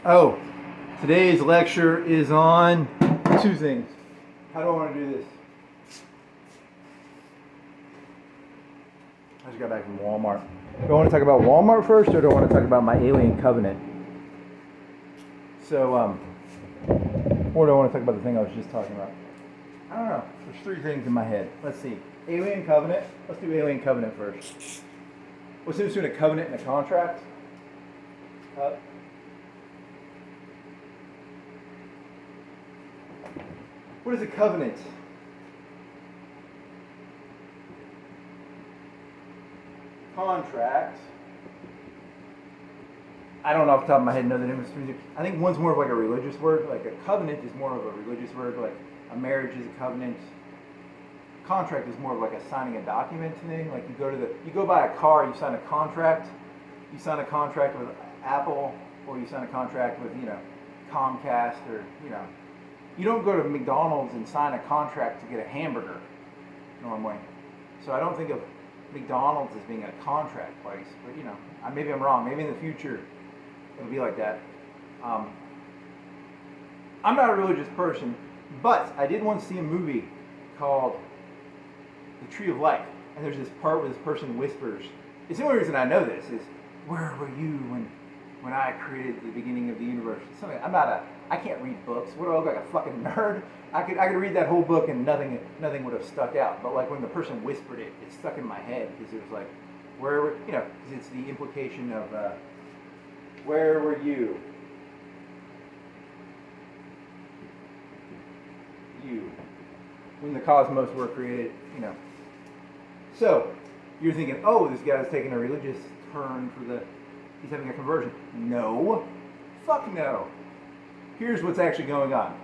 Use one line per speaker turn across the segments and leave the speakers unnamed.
Oh, today's lecture is on two things. How do I want to do this? I just got back from Walmart. Do I want to talk about Walmart first, or do I want to talk about my alien covenant? So, or do I want to talk about the thing I was just talking about? I don't know. There's three things in my head. Let's see. Alien covenant. Let's do alien covenant first. What's the difference between a covenant and a contract? What is a covenant? Contract. I don't off the top of my head know the difference between it. I think one's more of like a religious word. Like a covenant is more of a religious word. Like a marriage is a covenant. Contract is more of like a signing a document thing. Like you go buy a car, you sign a contract. You sign a contract with Apple, or you sign a contract with Comcast, or you don't go to McDonald's and sign a contract to get a hamburger normally. So I don't think of McDonald's as being a contract place, but maybe I'm wrong. Maybe in the future it'll be like that. I'm not a religious person, but I did once see a movie called The Tree of Life, and there's this part where this person whispers. It's the only reason I know this is, where were you when I created the beginning of the universe? Something. I can't read books. What do I look like, a fucking nerd? I could read that whole book and nothing would have stuck out. But like when the person whispered it, it stuck in my head because it was like, because it's the implication of, where were you? You. When the cosmos were created, So, you're thinking, oh, this guy's taking a religious turn he's having a conversion. No. Fuck no. Here's what's actually going on.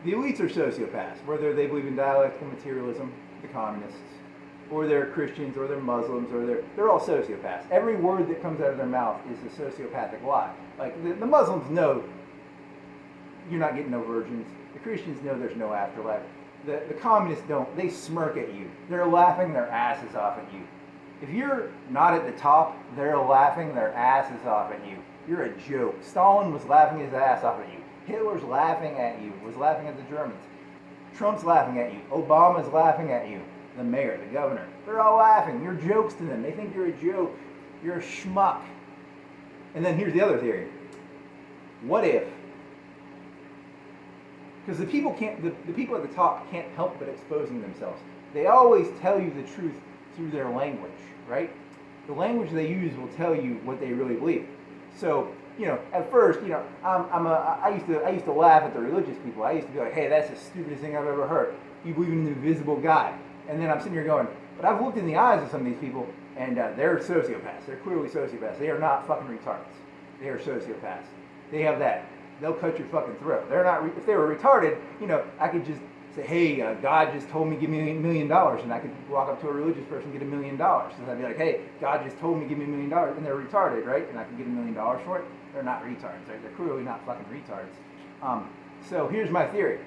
The elites are sociopaths, whether they believe in dialectical materialism, the communists, or they're Christians, or they're Muslims, or they're all sociopaths. Every word that comes out of their mouth is a sociopathic lie. Like, the Muslims know you're not getting no virgins. The Christians know there's no afterlife. The communists don't. They smirk at you. They're laughing their asses off at you. If you're not at the top, they're laughing their asses off at you. You're a joke. Stalin was laughing his ass off at you. Hitler's laughing at you, was laughing at the Germans. Trump's laughing at you. Obama's laughing at you. The mayor, the governor. They're all laughing. You're jokes to them. They think you're a joke. You're a schmuck. And then here's the other theory. What if? Because the people at the top can't help but exposing themselves. They always tell you the truth through their language, right? The language they use will tell you what they really believe. So, at first, I used to laugh at the religious people. I used to be like, hey, that's the stupidest thing I've ever heard. You believe in an invisible God. And then I'm sitting here going, but I've looked in the eyes of some of these people, and they're sociopaths. They're clearly sociopaths. They are not fucking retards. They are sociopaths. They have that. They'll cut your fucking throat. They're not. If they were retarded, I could just say, hey, God just told me give me $1 million, and I could walk up to a religious person and get $1 million. And I'd be like, hey, God just told me give me $1 million, and they're retarded, right? And I can get $1 million for it. They're not retards. Right? They're clearly not fucking retards. So here's my theory.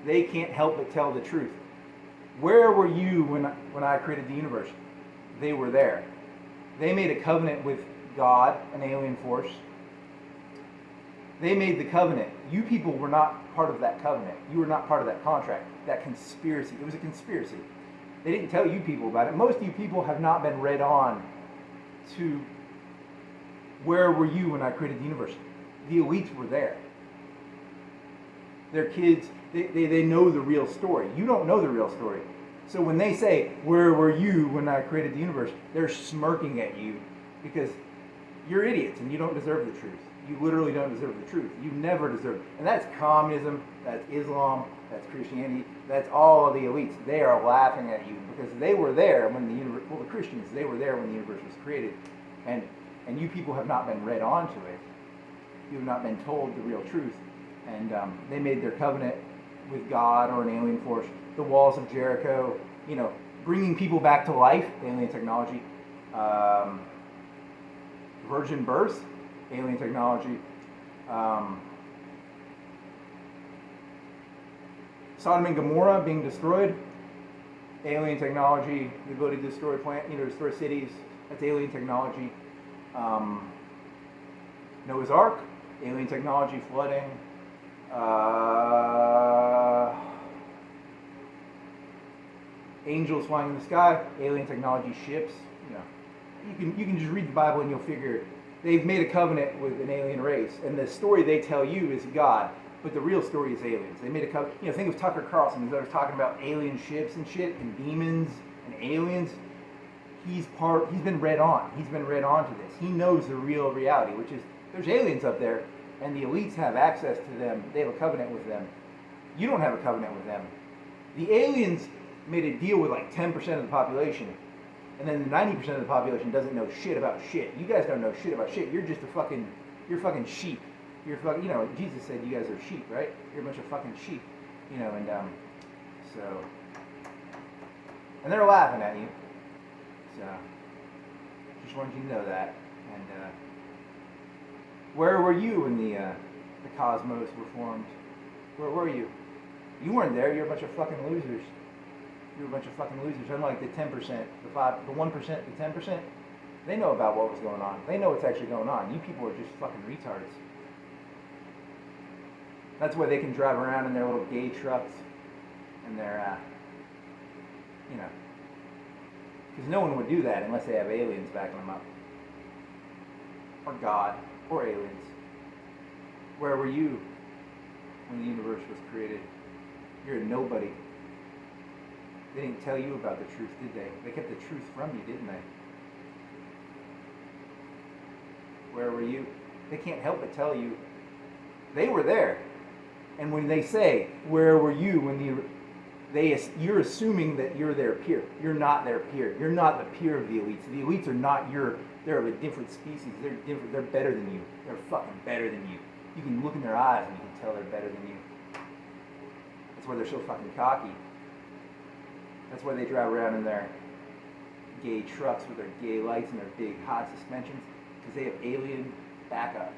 They can't help but tell the truth. Where were you when I created the universe? They were there. They made a covenant with God, an alien force. They made the covenant. You people were not part of that covenant. You were not part of that contract, that conspiracy. It was a conspiracy. They didn't tell you people about it. Most of you people have not been read on to where were you when I created the universe. The elites were there. Their kids, they know the real story. You don't know the real story. So when they say, where were you when I created the universe, they're smirking at you because you're idiots and you don't deserve the truth. You literally don't deserve the truth. You never deserve it. And that's communism, that's Islam, that's Christianity, that's all of the elites. They are laughing at you because they were there when the universe, the Christians, they were there when the universe was created. And you people have not been read onto it. You have not been told the real truth. And they made their covenant with God or an alien force. The walls of Jericho, bringing people back to life, alien technology. Virgin birth, alien technology. Sodom and Gomorrah being destroyed, alien technology. The ability to destroy destroy cities, that's alien technology. Noah's Ark, alien technology, flooding, uh, angels flying in the sky, alien technology, ships. You know, you can just read the Bible and you'll figure they've made a covenant with an alien race, and the story they tell you is God, but the real story is aliens. They made a covenant. You know, think of Tucker Carlson. He's always talking about alien ships and shit, and demons and aliens. He's been read on. He's been read on to this. He knows the real reality, which is there's aliens up there, and the elites have access to them. They have a covenant with them. You don't have a covenant with them. The aliens made a deal with like 10% of the population, and then the 90% of the population doesn't know shit about shit. You guys don't know shit about shit. You're just you're fucking sheep. You're fucking, you know, Jesus said you guys are sheep, right? You're a bunch of fucking sheep, you know, and and they're laughing at you. So, just wanted you to know that. And where were you when the cosmos were formed? Where were you? You weren't there. You're a bunch of fucking losers. You're a bunch of fucking losers. Unlike the 10%, the 1%, the 10%, they know about what was going on. They know what's actually going on. You people are just fucking retards. That's why they can drive around in their little gay trucks and their, you know, because no one would do that unless they have aliens backing them up. Or God, or aliens. Where were you when the universe was created? You're a nobody. They didn't tell you about the truth, did they? They kept the truth from you, didn't they? Where were you? They can't help but tell you. They were there. And when they say, where were you when you're assuming that you're their peer. You're not their peer. You're not the peer of the elites. The elites are not they're of a different species. They're different. They're better than you. They're fucking better than you. You can look in their eyes and you can tell they're better than you. That's why they're so fucking cocky. That's why they drive around in their gay trucks with their gay lights and their big hot suspensions, because they have alien backup.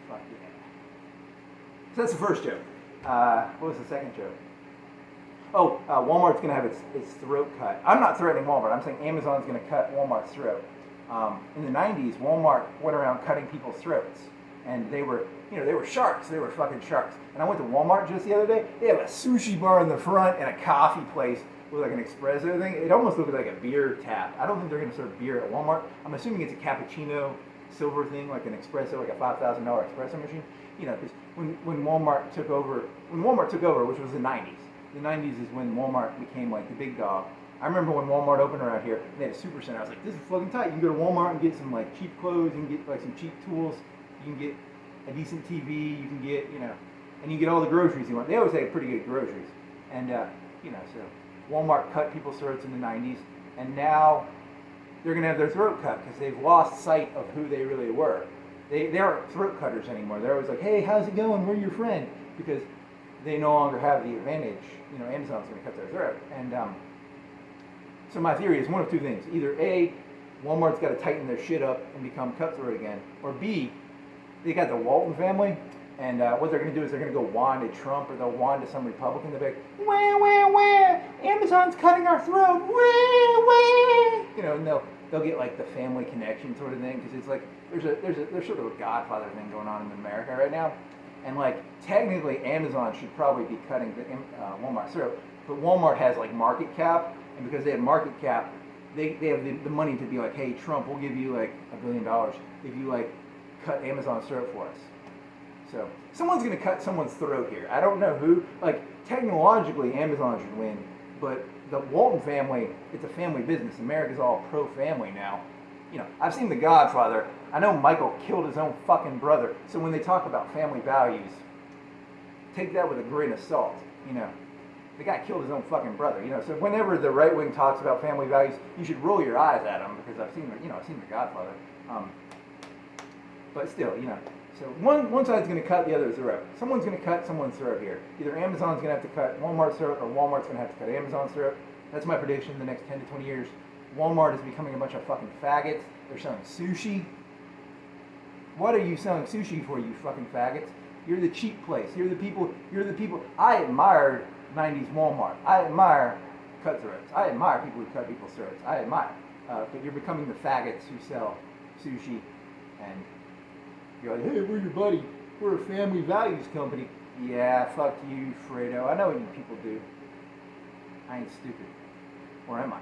Fuck yeah. So that's the first joke. What was the second joke? Oh, Walmart's going to have its throat cut. I'm not threatening Walmart. I'm saying Amazon's going to cut Walmart's throat. In the 90s, Walmart went around cutting people's throats. And they were sharks. They were fucking sharks. And I went to Walmart just the other day. They have a sushi bar in the front and a coffee place with like an espresso thing. It almost looked like a beer tap. I don't think they're going to serve beer at Walmart. I'm assuming it's a cappuccino silver thing, like an espresso, like a $5,000 espresso machine. You know, because when Walmart took over, which was the 90s. The 90s is when Walmart became like the big dog. I remember when Walmart opened around here, they had a super center. I was like, this is fucking tight. You can go to Walmart and get some like cheap clothes. You can get like some cheap tools. You can get a decent TV. You can get, you know, and you get all the groceries you want. They always had pretty good groceries. And, you know, so Walmart cut people's throats in the 90s. And now they're going to have their throat cut because they've lost sight of who they really were. They aren't throat cutters anymore. They're always like, hey, how's it going? We're your friend. Because they no longer have the advantage. You know, Amazon's going to cut their throat. And so my theory is one of two things. Either A, Walmart's got to tighten their shit up and become cutthroat again. Or B, they got the Walton family. And what they're going to do is they're going to go whine to Trump or they'll whine to some Republican. They'll be like, wah, wah, wah, Amazon's cutting our throat. Wah, wah. You know, and they'll get like the family connection sort of thing. Because it's like, there's sort of a Godfather thing going on in America right now. And like technically Amazon should probably be cutting the Walmart's throat, but Walmart has like market cap, and because they have market cap, they have the money to be like, hey Trump, we'll give you like $1 billion if you like cut Amazon's throat for us. So someone's gonna cut someone's throat here. I don't know who. Like technologically Amazon should win, but the Walton family, it's a family business. America's all pro-family now. You know, I've seen The Godfather. I know Michael killed his own fucking brother. So when they talk about family values, take that with a grain of salt. You know, the guy killed his own fucking brother. You know, so whenever the right wing talks about family values, you should roll your eyes at them because I've seen The Godfather. But still, you know, so one side's going to cut the other's throat. Someone's going to cut someone's throat here. Either Amazon's going to have to cut Walmart's throat, or Walmart's going to have to cut Amazon's throat. That's my prediction in the next 10 to 20 years. Walmart is becoming a bunch of fucking faggots. They're selling sushi. What are you selling sushi for, you fucking faggots? You're the cheap place. You're the people. I admired 90s Walmart. I admire cutthroats. I admire people who cut people's throats. I admire. But you're becoming the faggots who sell sushi and You're like, hey, we're your buddy. We're a family values company. Yeah, fuck you, Fredo. I know what you people do. I ain't stupid. Or am I?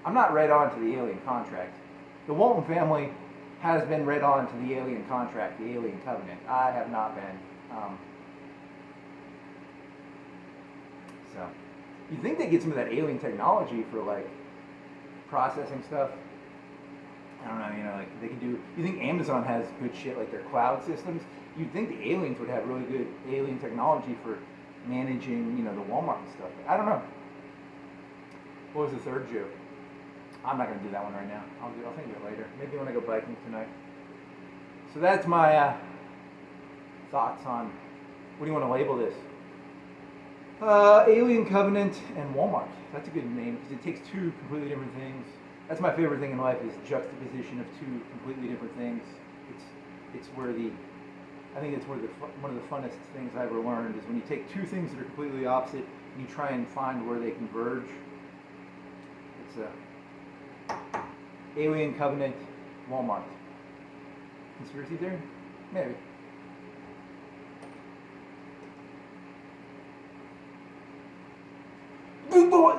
I'm not read on to the alien contract. The Walton family has been read on to the alien contract, the alien covenant. I have not been. So, you think they get some of that alien technology for like processing stuff? I don't know, like they can do. You think Amazon has good shit like their cloud systems? You'd think the aliens would have really good alien technology for managing, the Walmart and stuff. I don't know. What was the third joke? I'm not gonna do that one right now. I'll think of it later. Maybe when I go biking tonight. So that's my thoughts on what do you want to label this? Alien Covenant and Walmart. That's a good name because it takes two completely different things. That's my favorite thing in life is juxtaposition of two completely different things. It's where I think it's where one of the funnest things I ever learned is when you take two things that are completely opposite and you try and find where they converge. It's Alien Covenant, Walmart. Conspiracy theory? Maybe.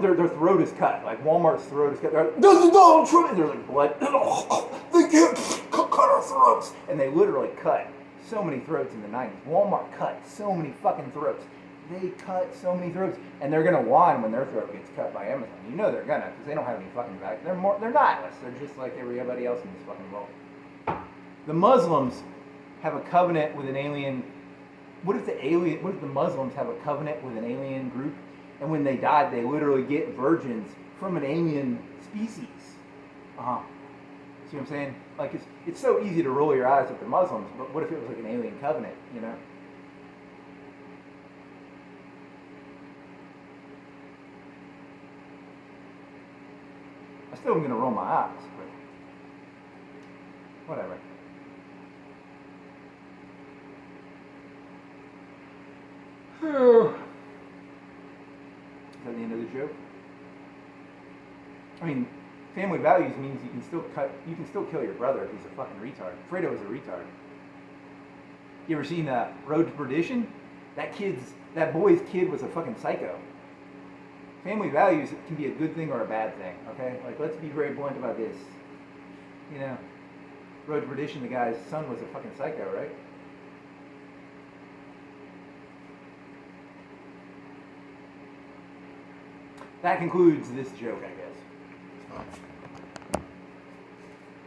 Their throat is cut. Like Walmart's throat is cut. They're like, this is Donald Trump. And there's like blood. They can't cut our throats. And they literally cut so many throats in the 90s. Walmart cut so many fucking throats. They cut so many throats. And they're going to whine when their throat gets cut by Amazon. You know they're going to because they don't have any fucking back. They're nihilists. They're just like everybody else in this fucking world. The Muslims have a covenant with an alien. What if the Muslims have a covenant with an alien group? And when they died, they literally get virgins from an alien species. See what I'm saying? Like it's so easy to roll your eyes at the Muslims, but what if it was like an alien covenant? I still am gonna roll my eyes, but whatever. Is that the end of the joke? I mean, family values means you can still kill your brother if he's a fucking retard. Fredo is a retard. You ever seen Road to Perdition? That boy's kid was a fucking psycho. Family values can be a good thing or a bad thing, okay? Like, let's be very blunt about this. Road to Perdition, the guy's son was a fucking psycho, right? That concludes this joke, I guess.